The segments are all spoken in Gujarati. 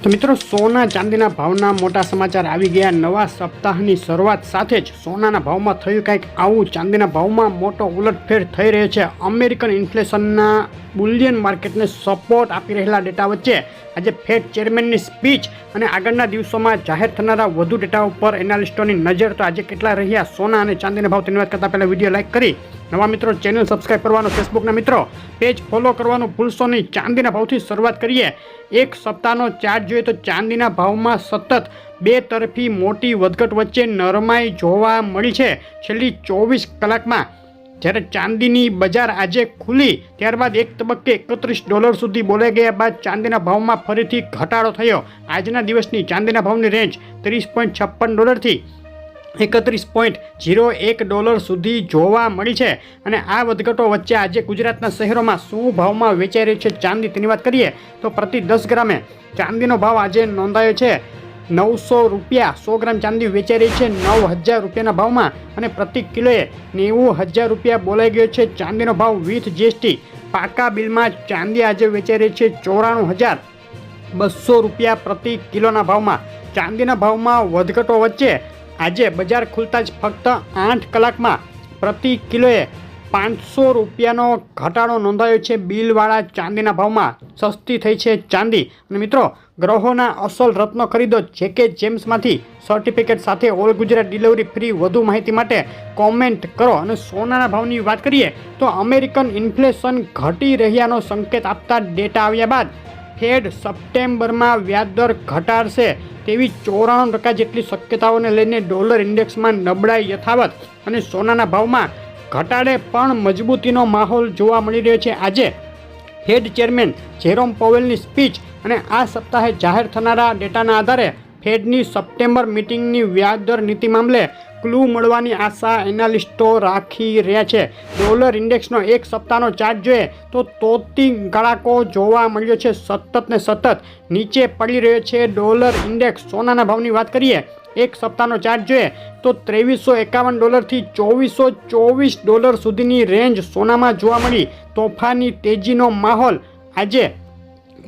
તો મિત્રો, સોના ચાંદીના ભાવના મોટા સમાચાર આવી ગયા। નવા સપ્તાહની શરૂઆત સાથે જ સોનાના ભાવમાં થયું કંઈક આવું। ચાંદીના ભાવમાં મોટો ઉલટફેર થઈ રહ્યો છે। અમેરિકન ઇન્ફ્લેશનના બુલિયન માર્કેટને સપોર્ટ આપી રહેલા ડેટા વચ્ચે આજે ફેડ ચેરમેનની સ્પીચ અને આગળના દિવસોમાં જાહેર થનારા વધુ ડેટા ઉપર એનાલિસ્ટોની નજર। તો આજે કેટલા રહ્યા સોના અને ચાંદીના ભાવ તેની વાત કરતાં પહેલાં વિડીયો લાઇક કરી નવા મિત્રો ચેનલ સબસ્ક્રાઈબ કરવાનો, ફેસબુકના મિત્રો પેજ ફોલો કરવાનું ભૂલશો નહીં। ચાંદીના ભાવથી શરૂઆત કરીએ। એક સપ્તાહનો ચાર્ટ જોઈએ તો ચાંદીના ભાવમાં સતત બે તરફી મોટી વધઘટ વચ્ચે નરમાઈ જોવા મળી છે। છેલ્લી 24 કલાકમાં જ્યારે ચાંદીની બજાર આજે ખુલી ત્યારબાદ એક તબક્કે $31 સુધી બોલાઈ ગયા બાદ ચાંદીના ભાવમાં ફરીથી ઘટાડો થયો। આજના દિવસની ચાંદીના ભાવની રેન્જ $30.56 થી $31.01 સુધી જોવા મળી છે। અને આ વધઘટો વચ્ચે આજે ગુજરાતના શહેરોમાં શું ભાવમાં વેચાઈ રહી છે ચાંદી તેની વાત કરીએ તો પ્રતિ 10 ગ્રામે ચાંદીનો ભાવ આજે નોંધાયો છે ₹900। 100 ગ્રામ ચાંદી વેચાઈ રહી છે ₹9000 ભાવમાં અને પ્રતિ કિલોએ ₹90000 બોલાઈ ગયો છે ચાંદીનો ભાવ વિથ GST। પાકા બિલમાં ચાંદી આજે વેચાઈ રહી છે ₹94200 પ્રતિ કિલોના ભાવમાં। ચાંદીના ભાવમાં વધઘટો વચ્ચે આજે બજાર ખુલતા જ ફક્ત 8 કલાકમાં પ્રતિ કિલોએ ₹500નો ઘટાડો નોંધાયો છે। બિલવાળા ચાંદીના ભાવમાં સસ્તી થઈ છે ચાંદી। અને મિત્રો, ગ્રહોના અસલ રત્નો ખરીદો JK જેમ્સમાંથી સર્ટિફિકેટ સાથે ઓલ ગુજરાત ડિલિવરી ફ્રી। વધુ માહિતી માટે કોમેન્ટ કરો। અને સોનાના ભાવની વાત કરીએ તો અમેરિકન ઇન્ફ્લેશન ઘટી રહ્યાનો સંકેત આપતા ડેટા આવ્યા બાદ ફેડ સપ્ટેમ્બરમાં વ્યાજદર ઘટાડશે તેવી 94% જેટલી શક્યતાઓને લઈને ડોલર ઇન્ડેક્સમાં નબળાઈ યથાવત અને સોનાના ભાવમાં ઘટાડે પણ મજબૂતીનો માહોલ જોવા મળી રહ્યો છે। આજે ફેડ ચેરમેન જેરોમ પોવેલની સ્પીચ અને આ સપ્તાહે જાહેર થનારા ડેટાના આધારે ફેડની સપ્ટેમ્બર મિટિંગની વ્યાજદર નીતિ મામલે ક્લુ મળવાની આશા એનાલિસ્ટો રાખી રહ્યા છે। ડોલર ઇન્ડેક્સનો એક સપ્તાહનો ચાર્ટ જોઈએ તો તોતી ગળાકો જોવા મળ્યો છે। સતત ને સતત નીચે પડી રહ્યો છે ડોલર ઇન્ડેક્સ। સોનાના ભાવની વાત કરીએ એક સપ્તાહનો ચાર્ટ જોઈએ તો $2351 થી $2424 સુધીની રેન્જ સોનામાં જોવા મળી। તોફાની તેજીનો માહોલ આજે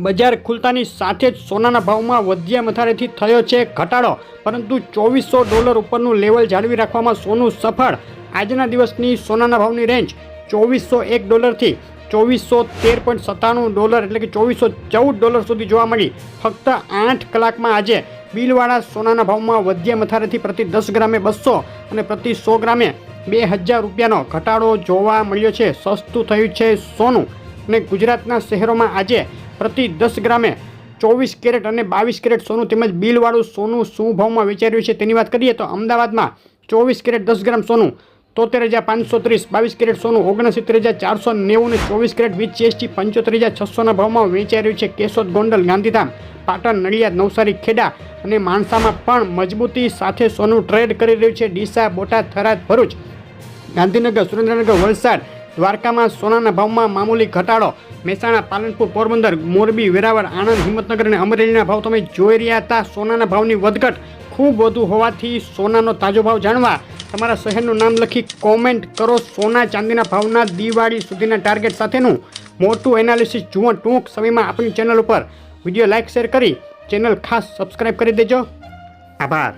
બજાર ખુલતાની સાથે જ સોનાના ભાવમાં વધ્યા મથાળેથી થયો છે ઘટાડો, પરંતુ $2400 ઉપરનું લેવલ જાળવી રાખવામાં સોનું સફળ। આજના દિવસની સોનાના ભાવની રેન્જ $2401 થી $2413.97 એટલે કે $2414 સુધી જોવા મળી। ફક્ત 8 કલાકમાં આજે બિલવાળા સોનાના ભાવમાં વધ્યા મથાળેથી પ્રતિ 10 ગ્રામે 200 અને પ્રતિ 100 ગ્રામે $2000નો ઘટાડો જોવા મળ્યો છે। સસ્તું થયું છે સોનું। અને ગુજરાતના શહેરોમાં આજે પ્રતિ 10 ગ્રામે 24 કેરેટ અને 22 કેરેટ સોનું તેમજ બિલવાળું સોનું શું ભાવમાં વેચાઈ રહ્યું છે તેની વાત કરીએ તો અમદાવાદમાં 24 કેરેટ 10 ગ્રામ સોનું $73530, 22 કેરેટ સોનું $69490 અને 24 કેરેટ વિથ GST 75600ના ભાવમાં વેચાઈ રહ્યું છે। કેશોદ, ગોંડલ, ગાંધીધામ, પાટણ, નડિયાદ, નવસારી, ખેડા અને માણસામાં પણ મજબૂતી સાથે સોનું ટ્રેડ કરી રહ્યું છે। ડીસા, બોટાદ, થરાદ, ભરૂચ, ગાંધીનગર, સુરેન્દ્રનગર, વલસાડ, દ્વારકામાં સોનાના ભાવમાં મામૂલી ઘટાડો। મહેસાણા, પાલનપુર, પોરબંદર, મોરબી, વેરાવળ, આણંદ, હિંમતનગર અને અમરેલીના ભાવ તમે જોઈ રહ્યા હતા। સોનાના ભાવની વધઘટ ખૂબ વધુ હોવાથી સોનાનો તાજો ભાવ જાણવા તમારા શહેરનું નામ લખી કોમેન્ટ કરો। સોના ચાંદીના ભાવના દિવાળી સુધીના ટાર્ગેટ સાથેનું મોટું એનાલિસિસ જુઓ ટૂંક સમયમાં આપણી ચેનલ ઉપર। વિડીયો લાઇક શેર કરી ચેનલ ખાસ સબસ્ક્રાઈબ કરી દેજો। આભાર।